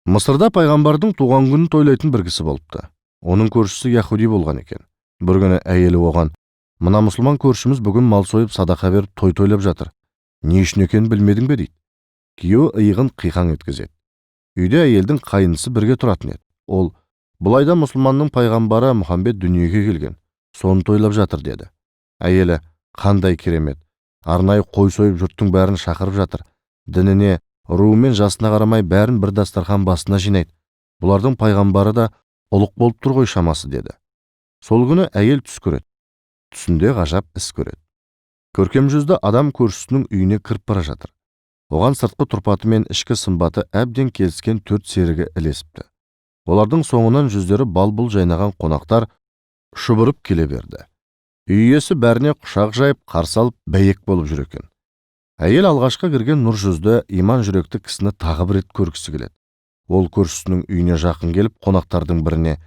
Мысырда пайғамбардың туған күнін тойлайтын бір кісі болыпты. Оның көршісі яһуди болған екен. Бір күні әйелі оған: "Мына мұсылман көршіміз бүгін мал сойып садақа беріп той тойлап жатыр. Не үшін екенін білмедің бе?" дейді. Күйеуі иығын қиқаң еткізеді. Үйде әйелдің қайынысы бірге тұратын еді. Ол: "Бұл айда мұсылманның пайғамбары Мұхаммед дүниеге келген. Соны тойлап жатыр" деді. Әйелі: "Қандай керемет. Арнайы қой сойып жұрттың бәрін шақырып жатыр. Дініне, руы мен жасына қарамай бәрін бір дастархан басына жинайды. Бұлардың пайғамбары да ұлық болып тұр ғой шамасы" деді. Сол күні әйел түс көреді. Түсінде ғажап іс көреді. Көркем жүзді адам көршісінің үйіне кіріп бара жатыр. Оған сыртқы тұрпаты мен ішкі сымбаты әбден келіскен 4 серігі ілесіпті. Олардың соңынан жүздері бал-бұл жайнаған қонақтар шұбырып келе берді. Үй иесі бәріне құшақ жайып қарсы алып бәйек болып жүр екен. Әйел алғашқы кірген нұр жүзді, иман жүректі кісіні тағы бір рет көргісі келеді. Ол көршісінің үйіне жақын келіп, қонақтардың біріне: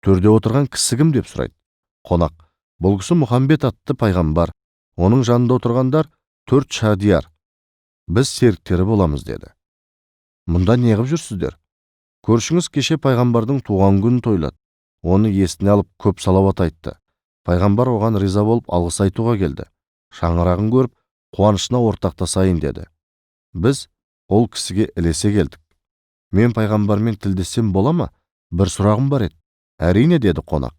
"Төрде отырған кісі кім?" деп сұрайды. Қонақ: "Бұл кісі Мұхаммед атты пайғамбар. Оның жанында отырғандар 4 шадияр. Біз серіктері боламыз" деді. "Мұнда не қып жүрсіздер?" "Көршіңіз кеше пайғамбардың туған күнін тойлады. Оны есіне алып көп салауат айтты. Пайғамбар оған риза болып алғыс айтуға келді. Шаңырағын көріп, қуанышына ортақтасайын деді. Біз ол кісіге ілесе келдік. Мен пайғамбармен тілдессем бола ма? Бір сұрағым бар еді." "Әрине" деді қонақ.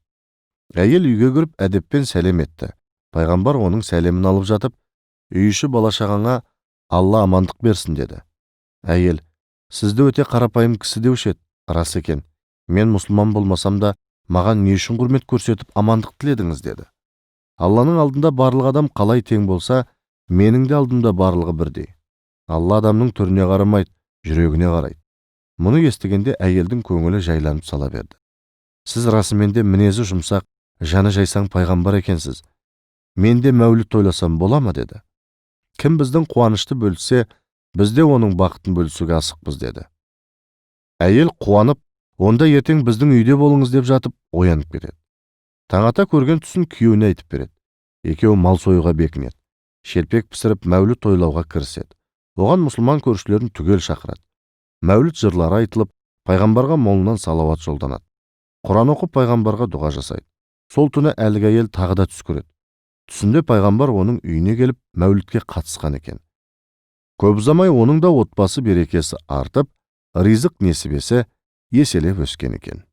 Әйел үйге кіріп әдеппен сәлем етті. Пайғамбар оның сәлемін алып жатып: "Үй іші бала-шағаңа Алла амандық берсін" деді. Әйел: "Сізді өте қарапайым кісі деуші еді. Рас екен. Мен мұсылман болмасам да, маған не үшін құрмет көрсетіп амандық тіледіңіз" деді. "Алланың алдында барлық адам қалай тең болса, менің де алдымда барлығы бірдей. Алла адамның түріне қарамайды, жүрегіне қарайды." Мұны естігенде әйелдің көңілі жайланып сала берді. "Сіз расымен де мінезі жұмсақ, жаны жайсаң пайғамбар екенсіз. Мен де мәуліт тойласам бола ма?" деді. "Кім біздің қуанышты бөліссе, біз де оның бақытын бөлісуге асықпыз" деді. Әйел қуанып: "Онда ертең біздің үйде болыңыз" деп жатып, оянып кетеді. Таң ата көрген түсін күйеуіне айтып береді. Екеуі мал союға бекінеді. Шелпек пісіріп, мәуліт тойлауға кіріседі. Оған мұсылман көршілерін түгел шақырады. Мәуліт жырлары айтылып, пайғамбарға молынан салауат жолданады. Құран оқып, пайғамбарға дұға жасайды. Сол түні әлгі әйел тағы да түс көреді. Түсінде пайғамбар оның үйіне келіп, мәулітке қатысқан екен. Көп ұзамай оның да отбасы берекесі артып, ризық несібесі еселеп өскен екен.